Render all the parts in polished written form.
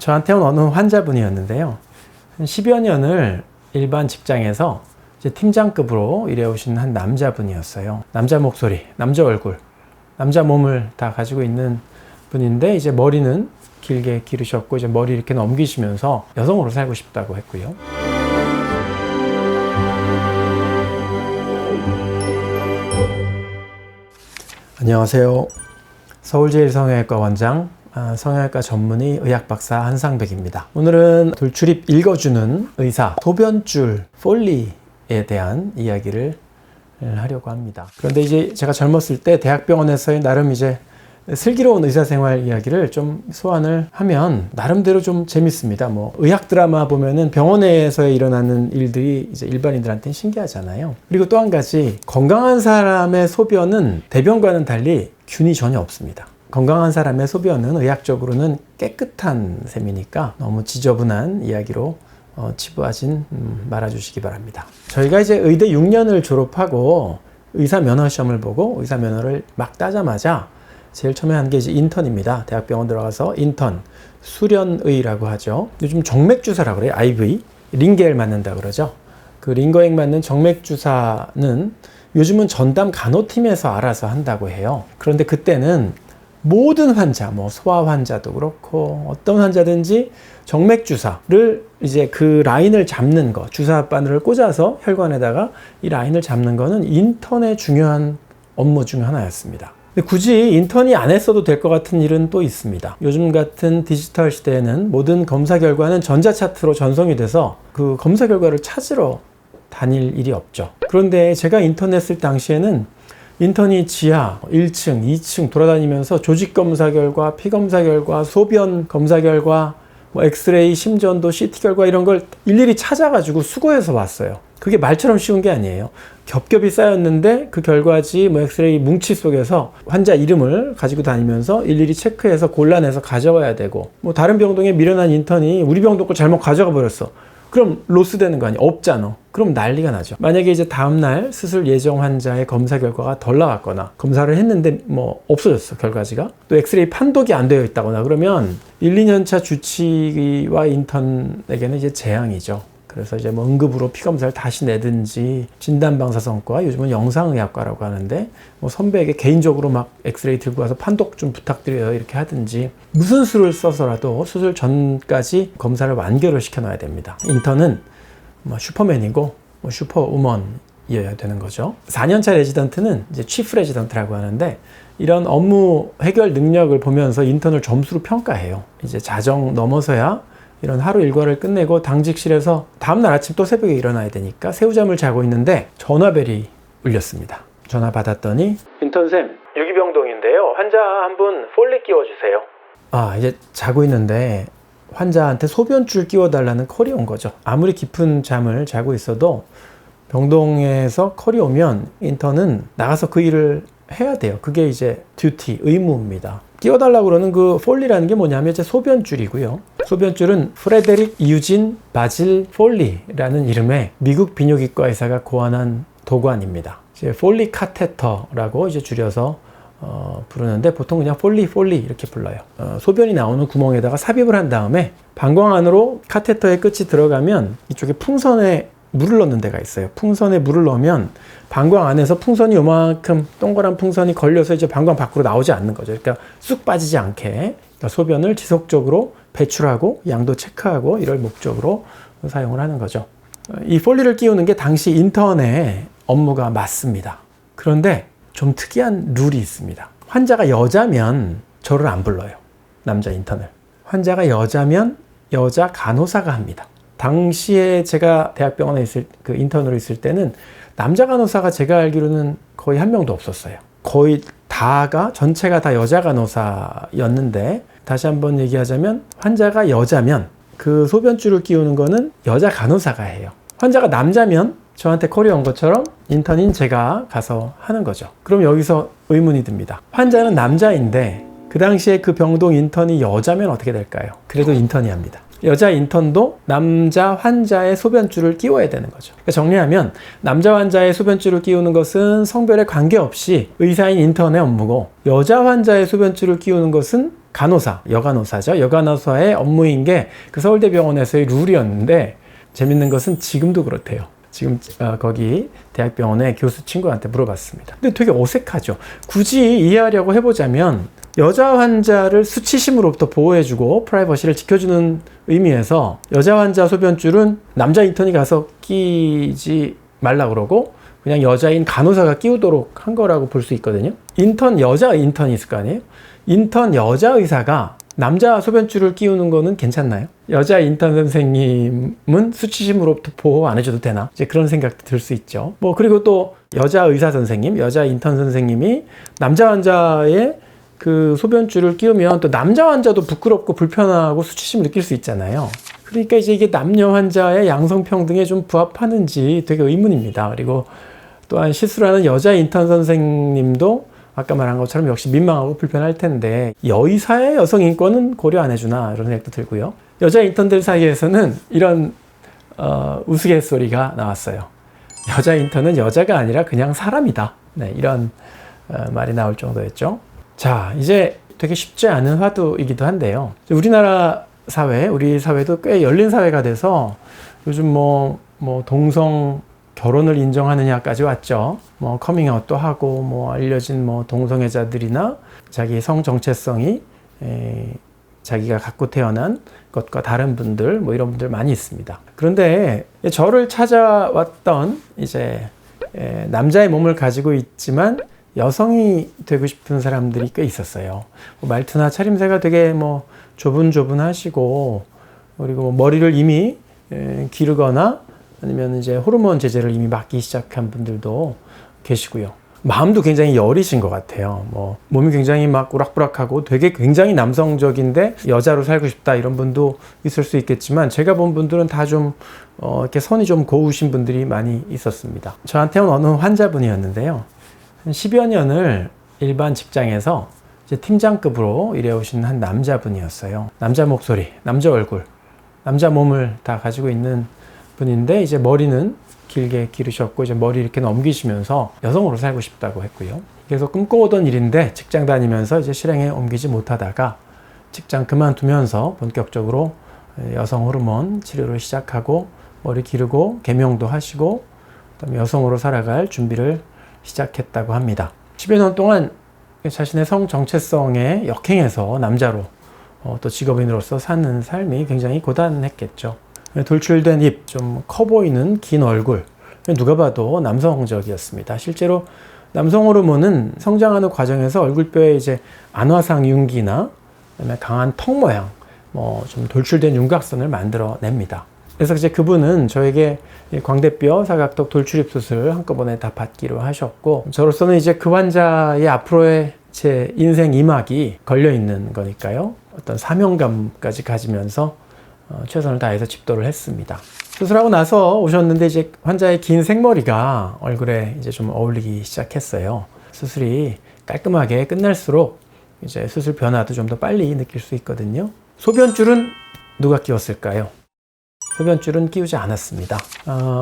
저한테 온 어느 환자분이었는데요. 10여 년을 일반 직장에서 이제 팀장급으로 일해오신 한 남자분이었어요. 남자 목소리, 남자 얼굴, 남자 몸을 다 가지고 있는 분인데 이제 머리는 길게 기르셨고 이제 머리 이렇게 넘기시면서 여성으로 살고 싶다고 했고요. 안녕하세요. 서울제일성형외과 원장, 성형외과 전문의 의학박사 한상백입니다. 오늘은 돌출입 읽어주는 의사, 소변줄, 폴리에 대한 이야기를 하려고 합니다. 그런데 이제 제가 젊었을 때 대학병원에서의 나름 이제 슬기로운 의사생활 이야기를 좀 소환을 하면 나름대로 좀 재밌습니다. 뭐 의학 드라마 보면은 병원에서 일어나는 일들이 이제 일반인들한테는 신기하잖아요. 그리고 또 한 가지, 건강한 사람의 소변은 대변과는 달리 균이 전혀 없습니다. 건강한 사람의 소변은 의학적으로는 깨끗한 셈이니까 너무 지저분한 이야기로 치부하진 말아주시기 바랍니다. 저희가 이제 의대 6년을 졸업하고 의사 면허 시험을 보고 의사 면허를 막 따자마자 제일 처음에 한 게 이제 인턴입니다. 대학병원 들어가서 인턴, 수련의라고 하죠. 요즘 정맥주사라고 그래요. IV, 링겔 맞는다 그러죠. 그 링거액 맞는 정맥주사는 요즘은 전담 간호팀에서 알아서 한다고 해요. 그런데 그때는 모든 환자, 뭐 소아 환자도 그렇고 어떤 환자든지 정맥주사를 이제 그 라인을 잡는 거, 주사 바늘을 꽂아서 혈관에다가 이 라인을 잡는 거는 인턴의 중요한 업무 중 하나였습니다. 근데 굳이 인턴이 안 했어도 될 것 같은 일은 또 있습니다. 요즘 같은 디지털 시대에는 모든 검사 결과는 전자차트로 전송이 돼서 그 검사 결과를 찾으러 다닐 일이 없죠. 그런데 제가 인턴 했을 당시에는 인턴이 지하 1층, 2층 돌아다니면서 조직 검사 결과, 피 검사 결과, 소변 검사 결과, 뭐 엑스레이, 심전도, CT 결과 이런 걸 일일이 찾아가지고 수거해서 왔어요. 그게 말처럼 쉬운 게 아니에요. 겹겹이 쌓였는데 그 결과지 뭐 엑스레이 뭉치 속에서 환자 이름을 가지고 다니면서 일일이 체크해서 골라내서 가져와야 되고, 뭐 다른 병동에 미련한 인턴이 우리 병동 걸 잘못 가져가 버렸어. 그럼 로스 되는 거 아니야? 없잖아. 그럼 난리가 나죠. 만약에 이제 다음날 수술 예정 환자의 검사 결과가 덜 나왔거나 검사를 했는데 뭐 없어졌어, 결과지가. 또 엑스레이 판독이 안 되어 있다거나 그러면 1, 2년차 주치의와 인턴에게는 이제 재앙이죠. 그래서 이제 뭐 응급으로 피검사를 다시 내든지, 진단방사선과, 요즘은 영상의학과라고 하는데 뭐 선배에게 개인적으로 막 엑스레이 들고 와서 판독 좀 부탁드려요 이렇게 하든지, 무슨 수를 써서라도 수술 전까지 검사를 완결을 시켜놔야 됩니다. 인턴은 뭐 슈퍼맨이고 뭐 슈퍼우먼이어야 되는 거죠. 4년차 레지던트는 이제 치프 레지던트라고 하는데, 이런 업무 해결 능력을 보면서 인턴을 점수로 평가해요. 이제 자정 넘어서야 이런 하루 일과를 끝내고 당직실에서 다음날 아침 또 새벽에 일어나야 되니까 새우잠을 자고 있는데 전화벨이 울렸습니다. 전화 받았더니, 인턴쌤, 유기병동인데요. 환자 한 분 폴리 끼워주세요. 이제 자고 있는데 환자한테 소변줄 끼워달라는 콜이 온 거죠. 아무리 깊은 잠을 자고 있어도 병동에서 콜이 오면 인턴은 나가서 그 일을 해야 돼요. 그게 이제 듀티, 의무입니다. 끼워달라고 그러는 그 폴리라는 게 뭐냐면 이제 소변줄이고요. 소변줄은 프레데릭 유진 바질 폴리라는 이름의 미국 비뇨기과 의사가 고안한 도관입니다. 이제 폴리 카테터라고 이제 줄여서 부르는데 보통 그냥 폴리 이렇게 불러요. 소변이 나오는 구멍에다가 삽입을 한 다음에 방광 안으로 카테터의 끝이 들어가면 이쪽에 풍선에 물을 넣는 데가 있어요. 풍선에 물을 넣으면 방광 안에서 풍선이 요만큼 동그란 풍선이 걸려서 이제 방광 밖으로 나오지 않는 거죠. 그러니까 쑥 빠지지 않게, 그러니까 소변을 지속적으로 배출하고 양도 체크하고 이럴 목적으로 사용을 하는 거죠. 이 폴리를 끼우는 게 당시 인턴의 업무가 맞습니다. 그런데 좀 특이한 룰이 있습니다. 환자가 여자면 저를 안 불러요. 남자 인턴을. 환자가 여자면 여자 간호사가 합니다. 당시에 제가 대학병원에 그 인턴으로 있을 때는 남자 간호사가 제가 알기로는 거의 한 명도 없었어요. 거의 전체가 다 여자 간호사였는데, 다시 한번 얘기하자면 환자가 여자면 그 소변줄을 끼우는 거는 여자 간호사가 해요. 환자가 남자면 저한테 콜이 온 것처럼 인턴인 제가 가서 하는 거죠. 그럼 여기서 의문이 듭니다. 환자는 남자인데 그 당시에 그 병동 인턴이 여자면 어떻게 될까요? 그래도 인턴이 합니다. 여자 인턴도 남자 환자의 소변줄을 끼워야 되는 거죠. 그러니까 정리하면 남자 환자의 소변줄을 끼우는 것은 성별에 관계없이 의사인 인턴의 업무고, 여자 환자의 소변줄을 끼우는 것은 간호사, 여간호사죠. 여간호사의 업무인 게 그 서울대병원에서의 룰이었는데, 재밌는 것은 지금도 그렇대요. 지금 거기 대학병원의 교수 친구한테 물어봤습니다. 근데 되게 어색하죠. 굳이 이해하려고 해보자면 여자 환자를 수치심으로부터 보호해주고 프라이버시를 지켜주는 의미에서 여자 환자 소변줄은 남자 인턴이 가서 끼지 말라 그러고 그냥 여자인 간호사가 끼우도록 한 거라고 볼 수 있거든요. 여자 인턴이 있을 거 아니에요? 인턴 여자 의사가 남자 소변줄을 끼우는 거는 괜찮나요? 여자 인턴 선생님은 수치심으로부터 보호 안 해줘도 되나? 이제 그런 생각도 들 수 있죠. 그리고 또 여자 의사 선생님, 여자 인턴 선생님이 남자 환자의 그 소변줄을 끼우면 또 남자 환자도 부끄럽고 불편하고 수치심을 느낄 수 있잖아요. 그러니까 이제 이게 남녀 환자의 양성평등에 좀 부합하는지 되게 의문입니다. 그리고 또한 시술을 하는 여자 인턴 선생님도 아까 말한 것처럼 역시 민망하고 불편할 텐데 여의사의 여성 인권은 고려 안 해주나 이런 생각도 들고요. 여자 인턴들 사이에서는 이런 우스갯소리가 나왔어요. 여자 인턴은 여자가 아니라 그냥 사람이다. 네, 이런 말이 나올 정도였죠. 자, 이제 되게 쉽지 않은 화두이기도 한데요. 우리나라 사회, 우리 사회도 꽤 열린 사회가 돼서 요즘 동성 결혼을 인정하느냐까지 왔죠. 커밍아웃도 하고 알려진 동성애자들이나 자기 성 정체성이 자기가 갖고 태어난 것과 다른 분들 이런 분들 많이 있습니다. 그런데 저를 찾아왔던 이제 남자의 몸을 가지고 있지만 여성이 되고 싶은 사람들이 꽤 있었어요. 말투나 차림새가 되게 조분조분하시고, 그리고 머리를 이미 기르거나 아니면 이제 호르몬 제제를 이미 맞기 시작한 분들도 계시고요. 마음도 굉장히 여리신 것 같아요. 몸이 굉장히 막 우락부락하고 되게 굉장히 남성적인데 여자로 살고 싶다 이런 분도 있을 수 있겠지만, 제가 본 분들은 다 좀 이렇게 선이 좀 고우신 분들이 많이 있었습니다. 저한테는 어느 환자분이었는데요. 한 10여 년을 일반 직장에서 이제 팀장급으로 일해오신 한 남자분이었어요. 남자 목소리, 남자 얼굴, 남자 몸을 다 가지고 있는 분인데, 이제 머리는 길게 기르셨고 이제 머리 이렇게 넘기시면서 여성으로 살고 싶다고 했고요. 계속 꿈꿔오던 일인데 직장 다니면서 이제 실행에 옮기지 못하다가 직장 그만두면서 본격적으로 여성 호르몬 치료를 시작하고 머리 기르고 개명도 하시고 그다음에 여성으로 살아갈 준비를 시작했다고 합니다. 10여 년 동안 자신의 성 정체성에 역행해서 남자로 또 직업인으로서 사는 삶이 굉장히 고단했겠죠. 돌출된 입, 좀 커 보이는 긴 얼굴, 누가 봐도 남성적이었습니다. 실제로 남성 호르몬은 성장하는 과정에서 얼굴뼈에 이제 안화상 윤기나 그다음에 강한 턱 모양, 좀 돌출된 윤곽선을 만들어냅니다. 그래서 이제 그분은 저에게 광대뼈 사각턱 돌출입 수술을 한꺼번에 다 받기로 하셨고, 저로서는 이제 그 환자의 앞으로의 제 인생 이막이 걸려 있는 거니까요. 어떤 사명감까지 가지면서 최선을 다해서 집도를 했습니다. 수술하고 나서 오셨는데 이제 환자의 긴 생머리가 얼굴에 이제 좀 어울리기 시작했어요. 수술이 깔끔하게 끝날수록 이제 수술 변화도 좀 더 빨리 느낄 수 있거든요. 소변줄은 누가 끼웠을까요? 소변줄은 끼우지 않았습니다.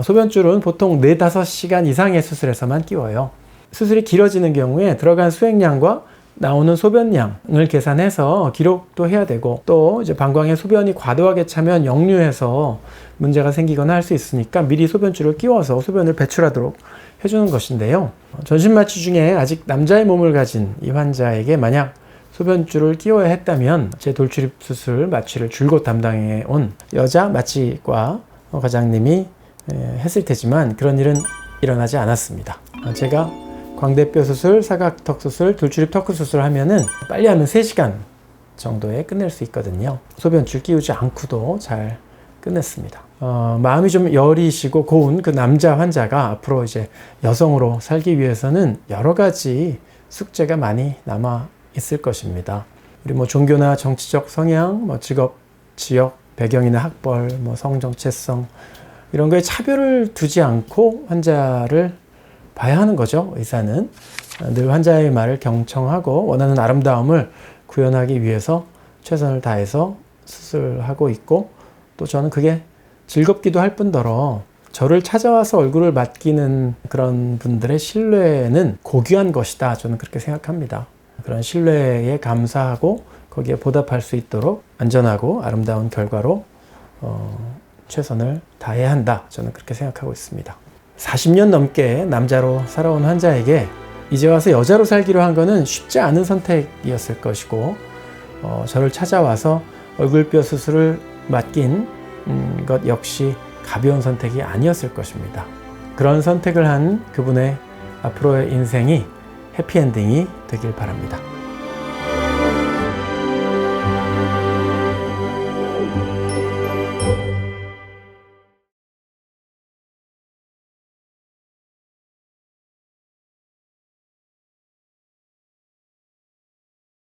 소변줄은 보통 4-5시간 이상의 수술에서만 끼워요. 수술이 길어지는 경우에 들어간 수액량과 나오는 소변량을 계산해서 기록도 해야 되고, 또 이제 방광에 소변이 과도하게 차면 역류해서 문제가 생기거나 할 수 있으니까 미리 소변줄을 끼워서 소변을 배출하도록 해주는 것인데요. 전신마취 중에 아직 남자의 몸을 가진 이 환자에게 만약 소변줄을 끼워야 했다면 제 돌출입 수술 마취를 줄곧 담당해 온 여자 마취과 과장님이 했을 테지만 그런 일은 일어나지 않았습니다. 제가 광대뼈 수술, 사각턱 수술, 돌출입 터크 수술 하면은 빨리 하면 3시간 정도에 끝낼 수 있거든요. 소변줄 끼우지 않고도 잘 끝냈습니다. 마음이 좀 여리시고 고운 그 남자 환자가 앞으로 이제 여성으로 살기 위해서는 여러 가지 숙제가 많이 남아 있을 것입니다. 우리 종교나 정치적 성향, 직업, 지역, 배경이나 학벌, 성 정체성 이런 거에 차별을 두지 않고 환자를 봐야 하는 거죠. 의사는 늘 환자의 말을 경청하고 원하는 아름다움을 구현하기 위해서 최선을 다해서 수술하고 있고, 또 저는 그게 즐겁기도 할 뿐더러 저를 찾아와서 얼굴을 맡기는 그런 분들의 신뢰는 고귀한 것이다. 저는 그렇게 생각합니다. 그런 신뢰에 감사하고 거기에 보답할 수 있도록 안전하고 아름다운 결과로 최선을 다해야 한다. 저는 그렇게 생각하고 있습니다. 40년 넘게 남자로 살아온 환자에게 이제 와서 여자로 살기로 한 거는 쉽지 않은 선택이었을 것이고 저를 찾아와서 얼굴뼈 수술을 맡긴 것 역시 가벼운 선택이 아니었을 것입니다. 그런 선택을 한 그분의 앞으로의 인생이 해피엔딩이 되길 바랍니다.